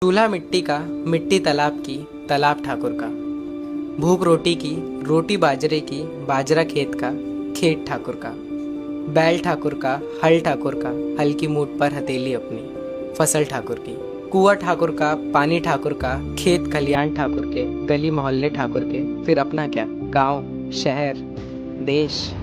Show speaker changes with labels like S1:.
S1: चूल्हा मिट्टी का, मिट्टी तालाब की, तालाब ठाकुर का। भूख रोटी की, रोटी बाजरे की, बाजरा खेत का, खेत ठाकुर का। बैल ठाकुर का, हल ठाकुर का, हल की मूठ पर हथेली अपनी, फसल ठाकुर की। कुआं ठाकुर का, पानी ठाकुर का, खेत खलियान ठाकुर के, गली मोहल्ले ठाकुर के, फिर अपना क्या, गांव, शहर, देश।